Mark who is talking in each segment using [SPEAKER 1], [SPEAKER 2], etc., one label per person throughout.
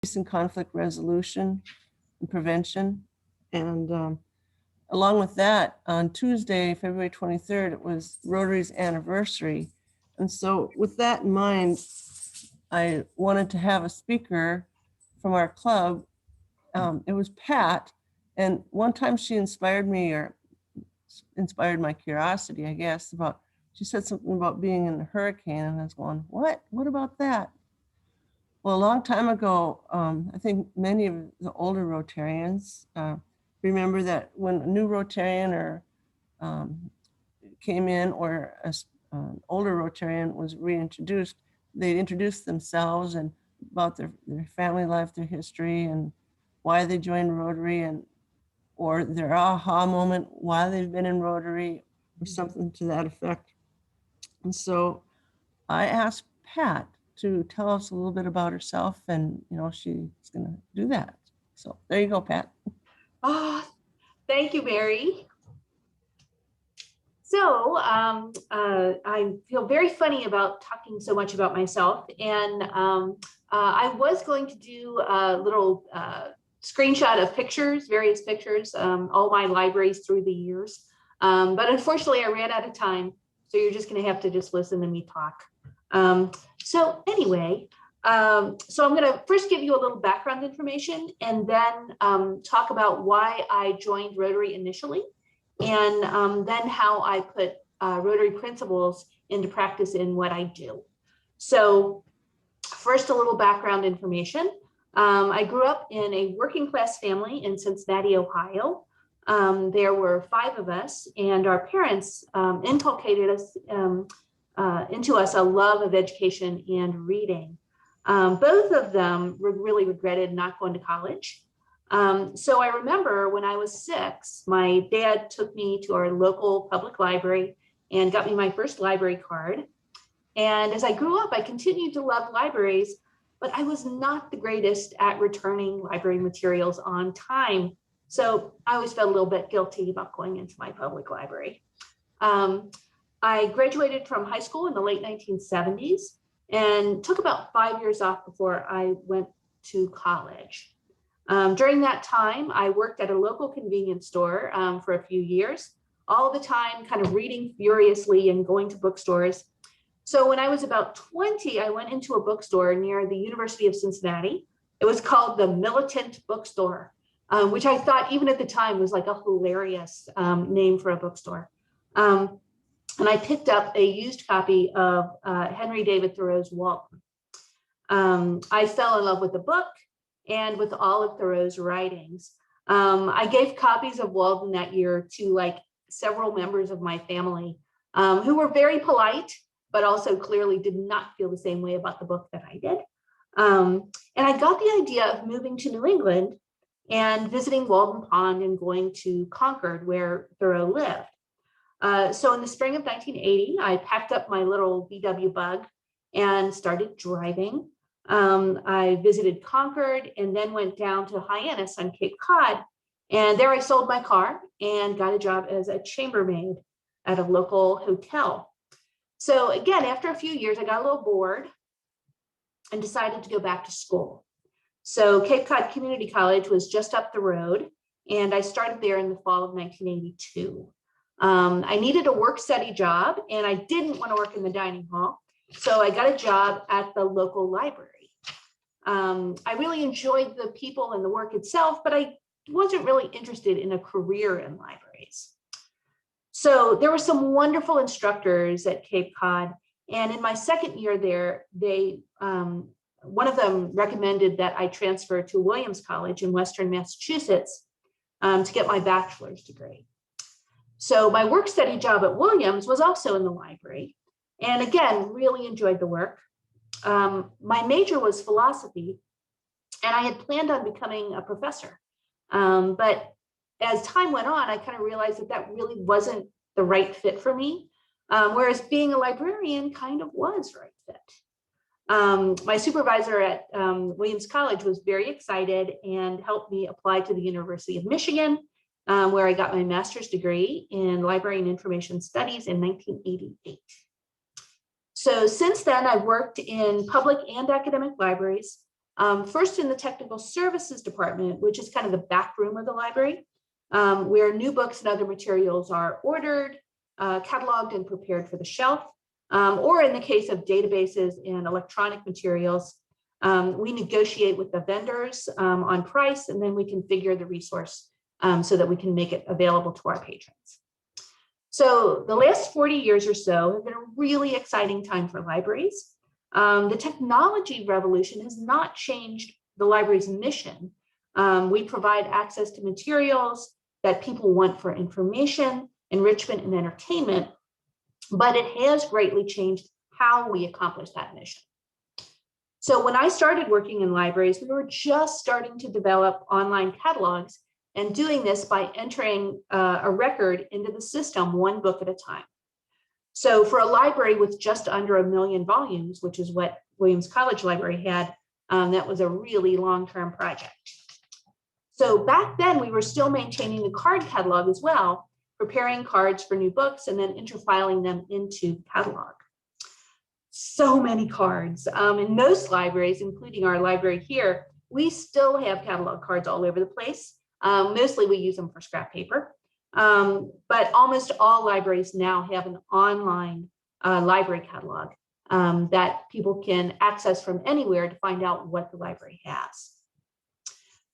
[SPEAKER 1] peace and conflict resolution and prevention. And along with that, on Tuesday, February 23rd, it was Rotary's anniversary. And so with that in mind, I wanted to have a speaker from our club. It was Pat. And one time she inspired me, or inspired my curiosity, I guess, about, she said something about being in a hurricane. And I was going, what? What about that? Well, a long time ago, I think many of the older Rotarians remember that when a new Rotarian or came in, or an older Rotarian was reintroduced, they'd introduce themselves and about their family life, their history, and why they joined Rotary, and or their aha moment, why they've been in Rotary, or something to that effect. And so I asked Pat to tell us a little bit about herself, and she's going to do that. So there you go, Pat.
[SPEAKER 2] Oh, thank you, Mary. So I feel very funny about talking so much about myself, and I was going to do a little screenshot of pictures, various pictures, all my libraries through the years, but unfortunately I ran out of time, so you're just going to have to just listen to me talk. So anyway, so I'm going to first give you a little background information, and then talk about why I joined Rotary initially, and then how I put Rotary principles into practice in what I do. So first, a little background information. I grew up in a working class family in Cincinnati, Ohio. There were 5 of us, and our parents inculcated us into us a love of education and reading. Both of them really regretted not going to college. So I remember when I was 6, my dad took me to our local public library and got me my first library card. And as I grew up, I continued to love libraries, but I was not the greatest at returning library materials on time. So I always felt a little bit guilty about going into my public library. I graduated from high school in the late 1970s and took about 5 years off before I went to college. During that time, I worked at a local convenience store for a few years, all the time kind of reading furiously and going to bookstores. So when I was about 20, I went into a bookstore near the University of Cincinnati. It was called the Militant Bookstore, which I thought even at the time was like a hilarious name for a bookstore. And I picked up a used copy of Henry David Thoreau's Walden. I fell in love with the book and with all of Thoreau's writings. I gave copies of Walden that year to like several members of my family who were very polite, but also clearly did not feel the same way about the book that I did. And I got the idea of moving to New England and visiting Walden Pond and going to Concord, where Thoreau lived. So in the spring of 1980, I packed up my little VW Bug and started driving. I visited Concord and then went down to Hyannis on Cape Cod. And there I sold my car and got a job as a chambermaid at a local hotel. So again, after a few years, I got a little bored and decided to go back to school. So Cape Cod Community College was just up the road, and I started there in the fall of 1982. I needed a work-study job, and I didn't want to work in the dining hall, so I got a job at the local library. I really enjoyed the people and the work itself, but I wasn't really interested in a career in libraries. So there were some wonderful instructors at Cape Cod, and in my second year there, one of them recommended that I transfer to Williams College in Western Massachusetts to get my bachelor's degree. So my work-study job at Williams was also in the library, and again, really enjoyed the work. My major was philosophy, and I had planned on becoming a professor. But as time went on, I kind of realized that that really wasn't the right fit for me, whereas being a librarian kind of was the right fit. My supervisor at Williams College was very excited and helped me apply to the University of Michigan, where I got my master's degree in library and information studies in 1988. So since then, I've worked in public and academic libraries. First in the technical services department, which is kind of the back room of the library, where new books and other materials are ordered, cataloged and prepared for the shelf. Or in the case of databases and electronic materials, we negotiate with the vendors on price, and then we configure the resource so that we can make it available to our patrons. So the last 40 years or so have been a really exciting time for libraries. The technology revolution has not changed the library's mission. We provide access to materials that people want for information, enrichment, and entertainment, but it has greatly changed how we accomplish that mission. So when I started working in libraries, we were just starting to develop online catalogs and doing this by entering a record into the system one book at a time. So for a library with just under 1 million volumes, which is what Williams College Library had, that was a really long-term project. So back then we were still maintaining the card catalog as well, preparing cards for new books and then interfiling them into the catalog. So many cards. In most libraries, including our library here, we still have catalog cards all over the place. Mostly we use them for scrap paper, but almost all libraries now have an online library catalog that people can access from anywhere to find out what the library has.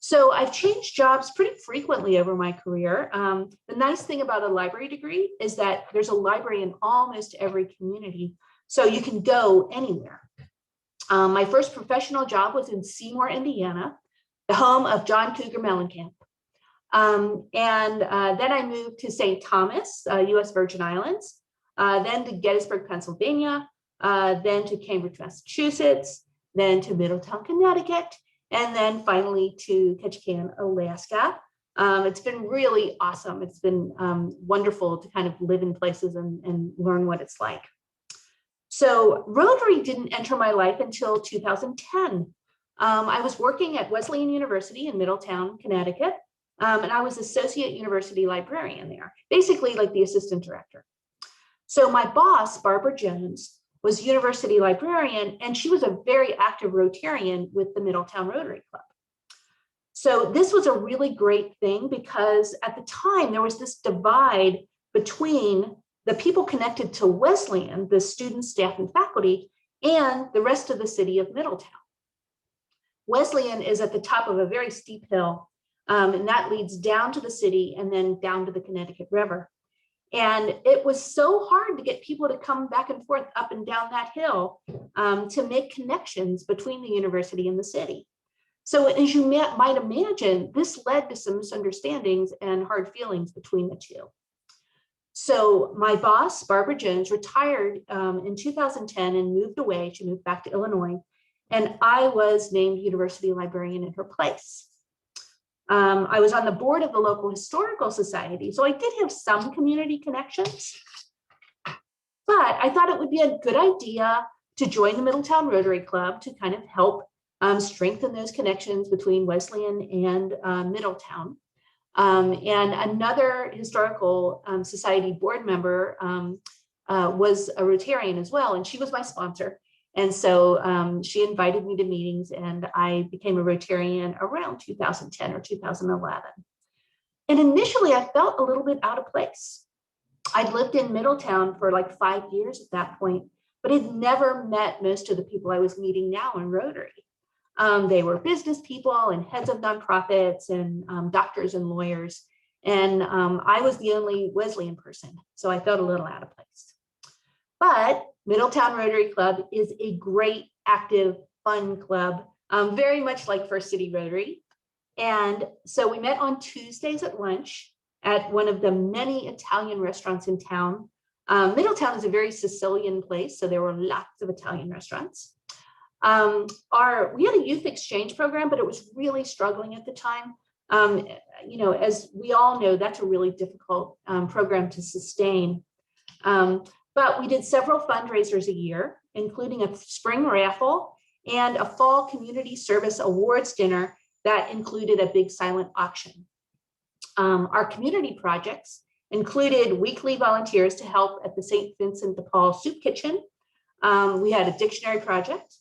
[SPEAKER 2] So I've changed jobs pretty frequently over my career. The nice thing about a library degree is that there's a library in almost every community, so you can go anywhere. My first professional job was in Seymour, Indiana, the home of John Cougar Mellencamp. Then I moved to St. Thomas, US Virgin Islands, then to Gettysburg, Pennsylvania, then to Cambridge, Massachusetts, then to Middletown, Connecticut, and then finally to Ketchikan, Alaska. It's been really awesome. It's been wonderful to kind of live in places and learn what it's like. So Rotary didn't enter my life until 2010. I was working at Wesleyan University in Middletown, Connecticut, and I was associate university librarian there, basically like the assistant director. So my boss, Barbara Jones, was university librarian, and she was a very active Rotarian with the Middletown Rotary Club. So this was a really great thing because at the time there was this divide between the people connected to Wesleyan, the students, staff, and faculty, and the rest of the city of Middletown. Wesleyan is at the top of a very steep hill, and that leads down to the city and then down to the Connecticut River. And it was so hard to get people to come back and forth up and down that hill to make connections between the university and the city. So as you might imagine, this led to some misunderstandings and hard feelings between the two. So my boss, Barbara Jones, retired in 2010 and moved away. She moved back to Illinois, and I was named university librarian in her place. I was on the board of the local historical society, so I did have some community connections, but I thought it would be a good idea to join the Middletown Rotary Club to kind of help strengthen those connections between Wesleyan and Middletown. And another historical society board member was a Rotarian as well, and she was my sponsor. And so she invited me to meetings, and I became a Rotarian around 2010 or 2011. And initially I felt a little bit out of place. I'd lived in Middletown for like 5 years at that point, but had never met most of the people I was meeting now in Rotary. They were business people and heads of nonprofits and doctors and lawyers. And I was the only Wesleyan person, so I felt a little out of place. But Middletown Rotary Club is a great, active, fun club, very much like First City Rotary. And so we met on Tuesdays at lunch at one of the many Italian restaurants in town. Middletown is a very Sicilian place, so there were lots of Italian restaurants. We had a youth exchange program, but it was really struggling at the time. You know, as we all know, that's a really difficult program to sustain. But we did several fundraisers a year, including a spring raffle and a fall community service awards dinner that included a big silent auction. Our community projects included weekly volunteers to help at the St. Vincent de Paul Soup Kitchen. We had a dictionary project.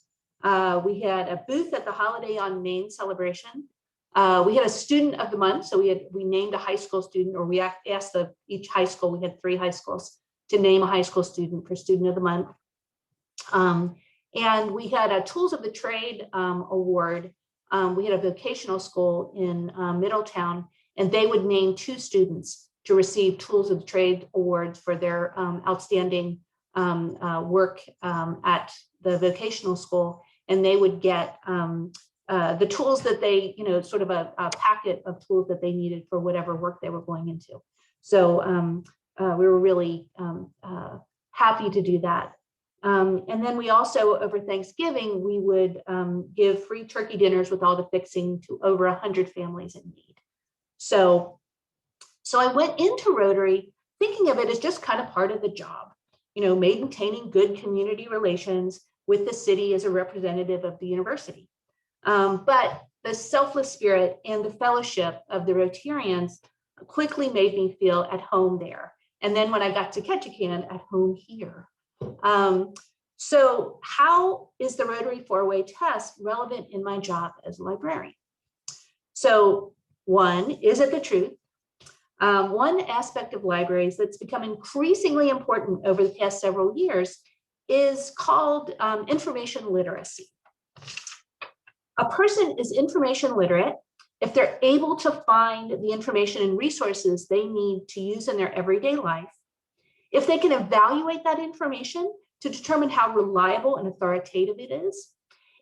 [SPEAKER 2] We had a booth at the Holiday on Main celebration. We had a student of the month. So we named a high school student, or we asked each high school, we had 3 high schools, to name a high school student for student of the month. And we had a Tools of the Trade award. We had a vocational school in Middletown, and they would name 2 students to receive Tools of the Trade awards for their outstanding work at the vocational school. And they would get the tools that they, sort of a packet of tools that they needed for whatever work they were going into. So we were really happy to do that. And then we also, over Thanksgiving, we would give free turkey dinners with all the fixing to over 100 families in need. So I went into Rotary thinking of it as just kind of part of the job, maintaining good community relations with the city as a representative of the university. But the selfless spirit and the fellowship of the Rotarians quickly made me feel at home there. And then when I got to Ketchikan, at home here. So how is the Rotary 4-way test relevant in my job as a librarian? So one, is it the truth? One aspect of libraries that's become increasingly important over the past several years is called information literacy. A person is information literate if they're able to find the information and resources they need to use in their everyday life, if they can evaluate that information to determine how reliable and authoritative it is,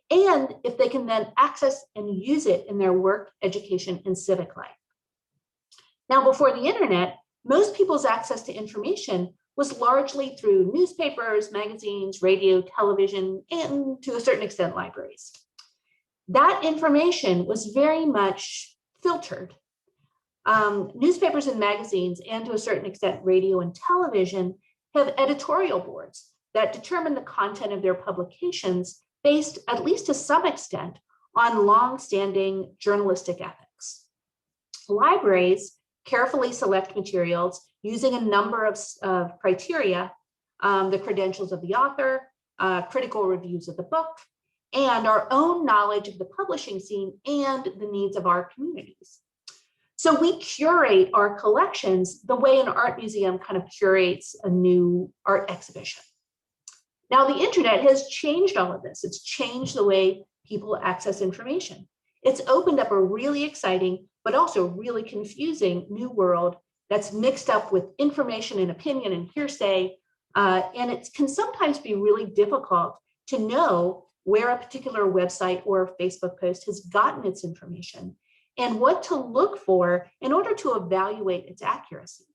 [SPEAKER 2] and if they can then access and use it in their work, education, and civic life. Now, before the internet, most people's access to information was largely through newspapers, magazines, radio, television, and to a certain extent, libraries. That information was very much filtered. Newspapers and magazines, and to a certain extent, radio and television, have editorial boards that determine the content of their publications based, at least to some extent, on long-standing journalistic ethics. Libraries carefully select materials using a number of criteria, the credentials of the author, critical reviews of the book, and our own knowledge of the publishing scene and the needs of our communities. So we curate our collections the way an art museum kind of curates a new art exhibition. Now, the internet has changed all of this. It's changed the way people access information. It's opened up a really exciting, but also really confusing new world that's mixed up with information and opinion and hearsay. And it can sometimes be really difficult to know where a particular website or Facebook post has gotten its information and what to look for in order to evaluate its accuracy.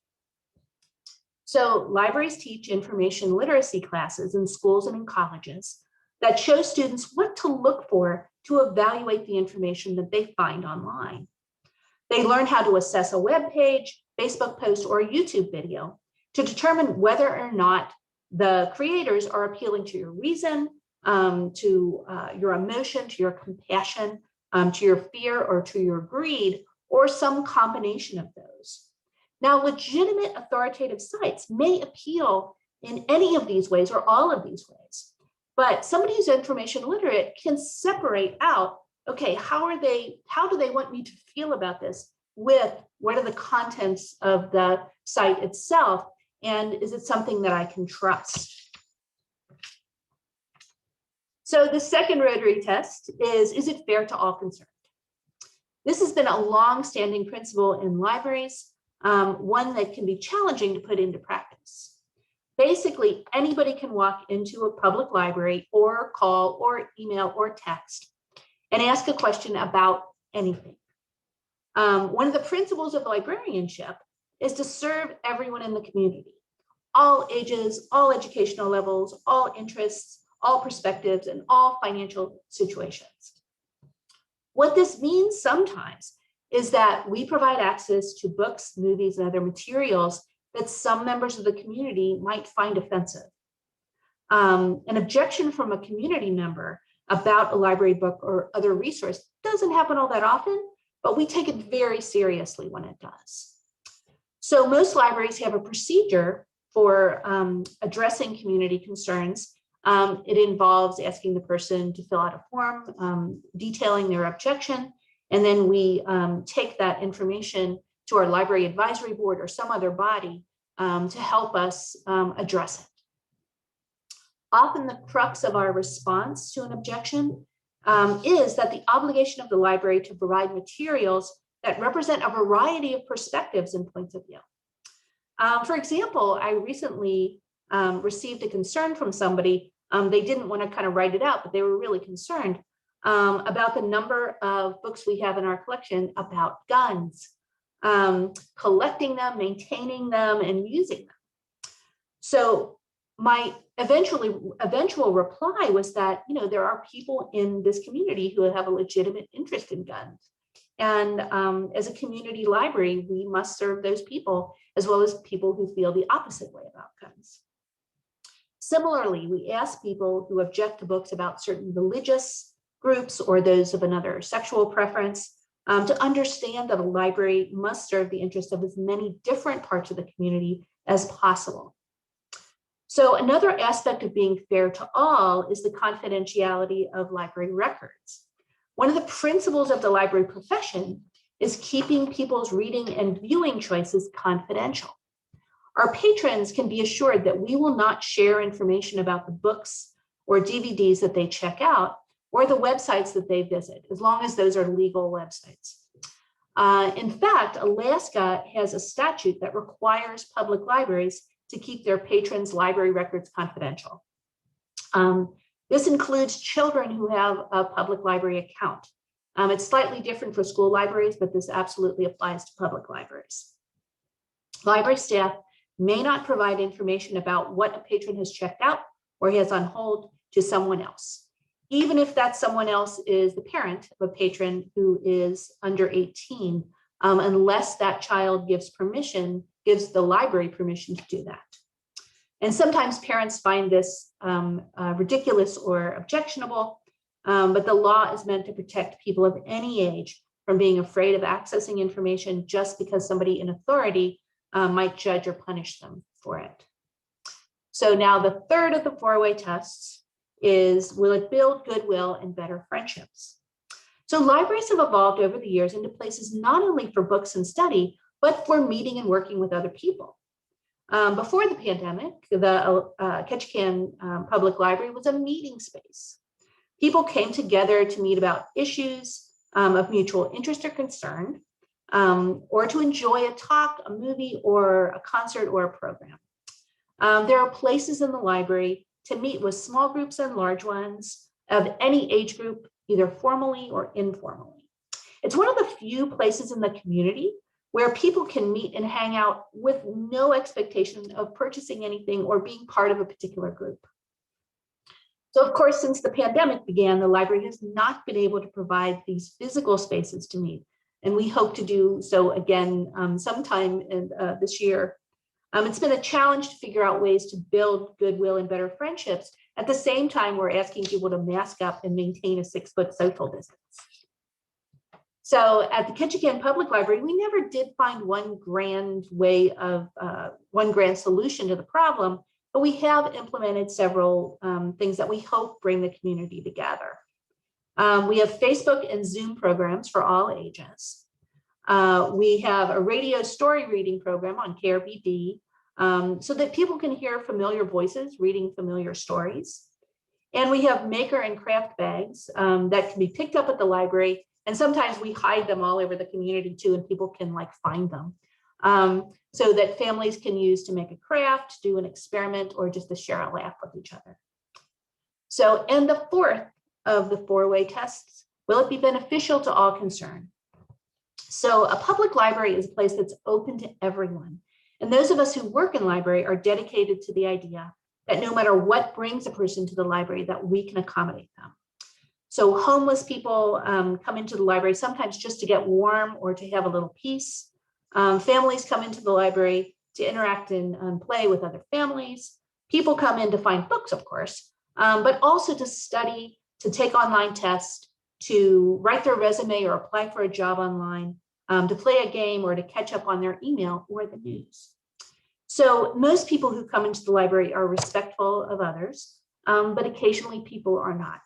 [SPEAKER 2] So libraries teach information literacy classes in schools and in colleges that show students what to look for to evaluate the information that they find online. They learn how to assess a web page, Facebook post, or a YouTube video to determine whether or not the creators are appealing to your reason, to your emotion, to your compassion, to your fear, or to your greed, or some combination of those. Now, legitimate authoritative sites may appeal in any of these ways or all of these ways, but somebody who's information literate can separate out, okay, how do they want me to feel about this, with what are the contents of the site itself, and is it something that I can trust? So the second Rotary test is it fair to all concerned? This has been a long-standing principle in libraries, one that can be challenging to put into practice. Basically, anybody can walk into a public library or call or email or text and ask a question about anything. One of the principles of librarianship is to serve everyone in the community, all ages, all educational levels, all interests, all perspectives, and all financial situations. What this means sometimes is that we provide access to books, movies, and other materials that some members of the community might find offensive. An objection from a community member about a library book or other resource doesn't happen all that often, but we take it very seriously when it does. So most libraries have a procedure for addressing community concerns It involves asking the person to fill out a form detailing their objection, and then we take that information to our library advisory board or some other body to help us address it. Often the crux of our response to an objection is that the obligation of the library to provide materials that represent a variety of perspectives and points of view. For example, I recently received a concern from somebody. They didn't want to kind of write it out, but they were really concerned about the number of books we have in our collection about guns, collecting them, maintaining them, and using them. So my eventual reply was that, you know, there are people in this community who have a legitimate interest in guns. And as a community library, we must serve those people as well as people who feel the opposite way about guns. Similarly, we ask people who object to books about certain religious groups or those of another sexual preference to understand that a library must serve the interests of as many different parts of the community as possible. So another aspect of being fair to all is the confidentiality of library records. One of the principles of the library profession is keeping people's reading and viewing choices confidential. Our patrons can be assured that we will not share information about the books or DVDs that they check out or the websites that they visit, as long as those are legal websites. In fact, Alaska has a statute that requires public libraries to keep their patrons' library records confidential. This includes children who have a public library account. It's slightly different for school libraries, but this absolutely applies to public libraries. Library staff may not provide information about what a patron has checked out or has on hold to someone else, even if that someone else is the parent of a patron who is under 18, unless that child gives the library permission to do that. And sometimes parents find this ridiculous or objectionable, but the law is meant to protect people of any age from being afraid of accessing information just because somebody in authority might judge or punish them for it. So now the third of the four-way tests is, will it build goodwill and better friendships? So libraries have evolved over the years into places not only for books and study, but for meeting and working with other people. Before the pandemic, the Ketchikan Public Library was a meeting space. People came together to meet about issues of mutual interest or concern, or to enjoy a talk, a movie, or a concert or a program. There are places in the library to meet with small groups and large ones of any age group, either formally or informally. It's one of the few places in the community where people can meet and hang out with no expectation of purchasing anything or being part of a particular group. So of course, since the pandemic began, the library has not been able to provide these physical spaces to meet, and we hope to do so again sometime in, this year. It's been a challenge to figure out ways to build goodwill and better friendships. At the same time, we're asking people to mask up and maintain a 6-foot social distance. So at the Ketchikan Public Library, we never did find one grand way of, one grand solution to the problem, but we have implemented several things that we hope bring the community together. We have Facebook and Zoom programs for all ages. We have a radio story reading program on KRBD so that people can hear familiar voices reading familiar stories. And we have maker and craft bags that can be picked up at the library. And sometimes we hide them all over the community too, and people can like find them so that families can use to make a craft, do an experiment, or just to share a laugh with each other. So, and the fourth of the four-way tests, will it be beneficial to all concerned? So a public library is a place that's open to everyone. And those of us who work in library are dedicated to the idea that no matter what brings a person to the library, that we can accommodate them. So homeless people come into the library sometimes just to get warm or to have a little peace. Families come into the library to interact and play with other families. People come in to find books, of course, but also to study, to take online tests, to write their resume or apply for a job online, to play a game or to catch up on their email or the news. So most people who come into the library are respectful of others. but occasionally people are not.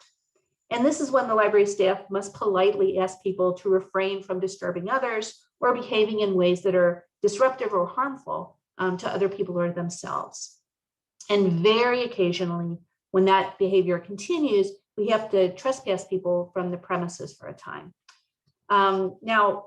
[SPEAKER 2] And this is when the library staff must politely ask people to refrain from disturbing others or behaving in ways that are disruptive or harmful to other people or themselves. And very occasionally, when that behavior continues, we have to trespass people from the premises for a time. Now,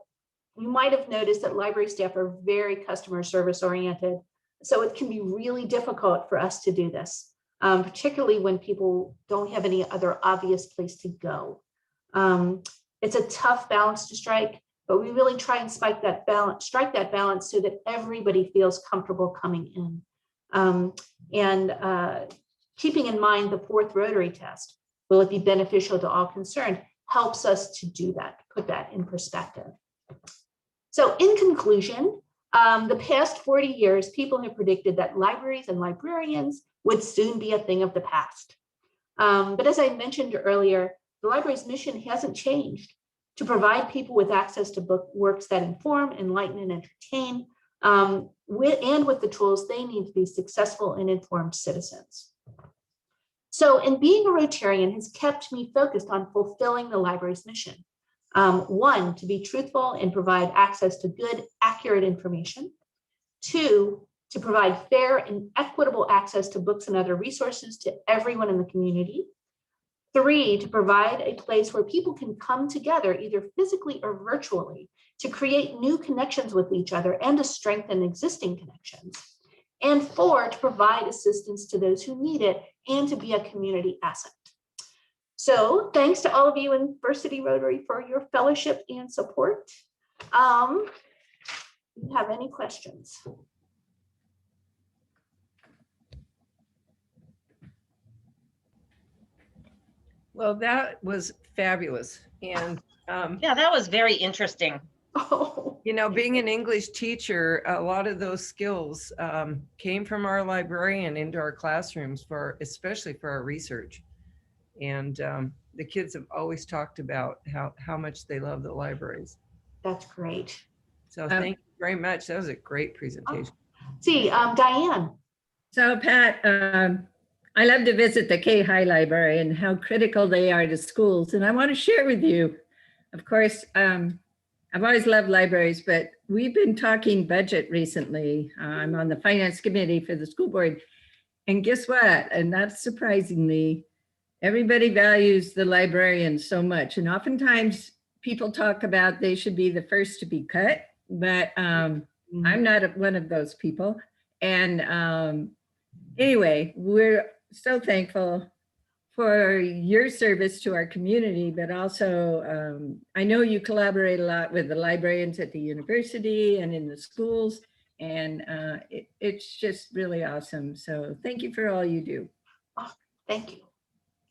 [SPEAKER 2] you might have noticed that library staff are very customer service oriented, so it can be really difficult for us to do this, particularly when people don't have any other obvious place to go. It's a tough balance to strike, but we really try and strike that balance so that everybody feels comfortable coming in. Keeping in mind the fourth Rotary test, will it be beneficial to all concerned, helps us to do that, put that in perspective. So in conclusion, the past 40 years, people have predicted that libraries and librarians would soon be a thing of the past. But as I mentioned earlier, the library's mission hasn't changed: to provide people with access to works that inform, enlighten, and entertain, with the tools they need to be successful and informed citizens. So, and being a Rotarian has kept me focused on fulfilling the library's mission. One, to be truthful and provide access to good, accurate information. Two, to provide fair and equitable access to books and other resources to everyone in the community. Three, to provide a place where people can come together, either physically or virtually, to create new connections with each other and to strengthen existing connections. And four, to provide assistance to those who need it and to be a community asset. So thanks to all of you in First City Rotary for your fellowship and support. Do you have any questions?
[SPEAKER 3] Well, that was fabulous. And
[SPEAKER 4] yeah, that was very interesting.
[SPEAKER 2] Oh.
[SPEAKER 3] you know, being an English teacher, a lot of those skills came from our librarian into our classrooms, especially for our research. And the kids have always talked about how much they love the libraries.
[SPEAKER 2] That's great.
[SPEAKER 3] So thank you very much. That was a great presentation.
[SPEAKER 2] See, Diane.
[SPEAKER 5] So Pat, I love to visit the K-High Library and how critical they are to schools. And I want to share with you, of course, I've always loved libraries, but we've been talking budget recently. I'm on the finance committee for the school board. And guess what? And not surprisingly, everybody values the librarian so much. And oftentimes people talk about they should be the first to be cut, but I'm not one of those people. And anyway, we're so thankful for your service to our community, but also I know you collaborate a lot with the librarians at the university and in the schools, and it's just really awesome. So thank you for all you do.
[SPEAKER 2] Oh, thank you.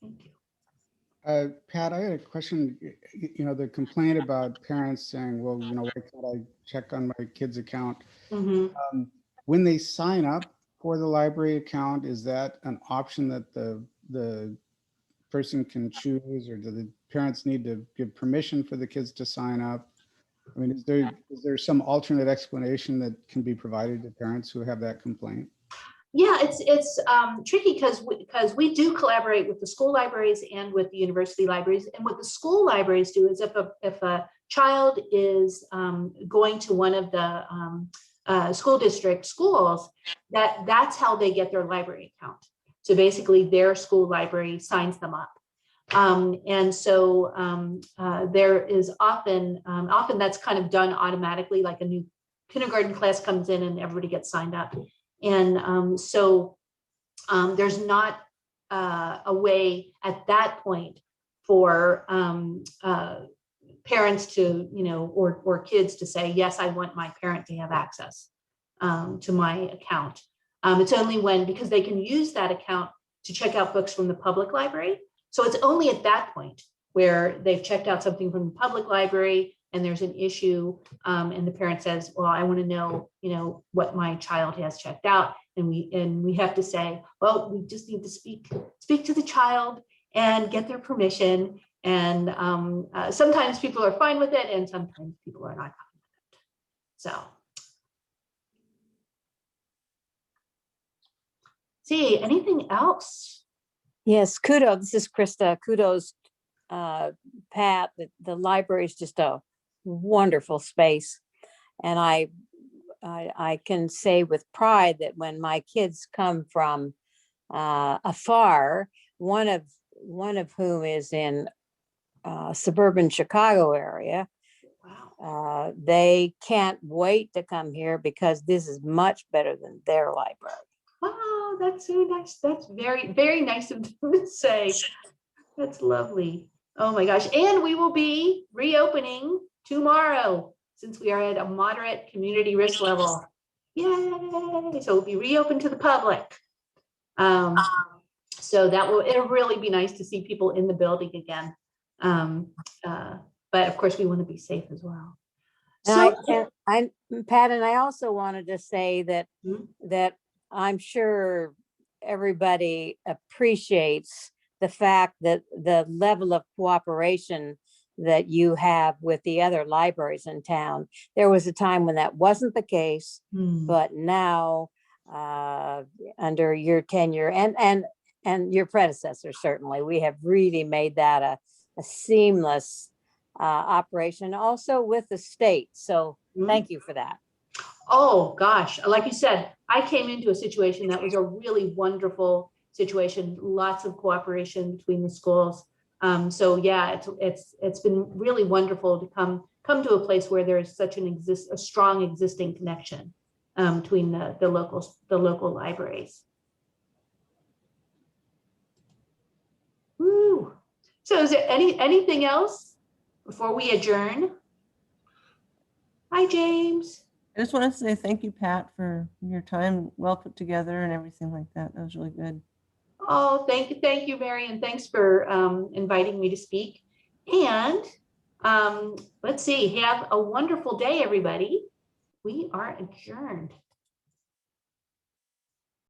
[SPEAKER 2] Thank you.
[SPEAKER 6] Pat, I had a question. You know, the complaint about parents saying, well, you know, why can't I check on my kid's account?
[SPEAKER 2] Mm-hmm.
[SPEAKER 6] When they sign up for the library account, is that an option that the person can choose, or do the parents need to give permission for the kids to sign up? I mean, is there some alternate explanation that can be provided to parents who have that complaint?
[SPEAKER 2] Yeah, it's tricky because we do collaborate with the school libraries and with the university libraries. And what the school libraries do is if a child is going to one of the school district schools, that's how they get their library account. So basically their school library signs them up. And so there is often that's kind of done automatically, like a new kindergarten class comes in and everybody gets signed up. And so there's not a way at that point for parents to, you know, or kids to say, yes, I want my parent to have access to my account. It's only because they can use that account to check out books from the public library. So it's only at that point where they've checked out something from the public library and there's an issue, and the parent says, well, I want to know, you know, what my child has checked out. And we have to say, well, we just need to speak to the child and get their permission. And sometimes people are fine with it and sometimes people are not fine with it. So. See, anything else?
[SPEAKER 7] Yes, kudos. This is Krista. Kudos, Pat. The library is just a wonderful space. And I can say with pride that when my kids come from afar, one of whom is in suburban Chicago area,
[SPEAKER 2] Wow.
[SPEAKER 7] they can't wait to come here because this is much better than their library.
[SPEAKER 2] Wow, that's so nice. That's very, very nice of them to say. That's lovely. Oh my gosh. And we will be reopening tomorrow since we are at a moderate community risk level. Yay. So we'll be reopened to the public. So it'll really be nice to see people in the building again. But of course we want to be safe as well. So
[SPEAKER 7] Pat, and I also wanted to say that
[SPEAKER 2] Mhm.
[SPEAKER 7] that I'm sure everybody appreciates the fact that the level of cooperation that you have with the other libraries in town. There was a time when that wasn't the case, but now under your tenure and your predecessor, certainly, we have really made that a seamless operation, also with the state. So thank you for that.
[SPEAKER 2] Oh gosh, like you said, I came into a situation that was a really wonderful situation, lots of cooperation between the schools. So yeah, it's been really wonderful to come to a place where there is such a strong existing connection between the local libraries. Woo. So is there anything else before we adjourn? Hi, James.
[SPEAKER 1] I just want to say thank you, Pat, for your time, well put together and everything like that. That was really good.
[SPEAKER 2] Oh, thank you, Mary, and thanks for inviting me to speak. And let's see, have a wonderful day, everybody. We are adjourned.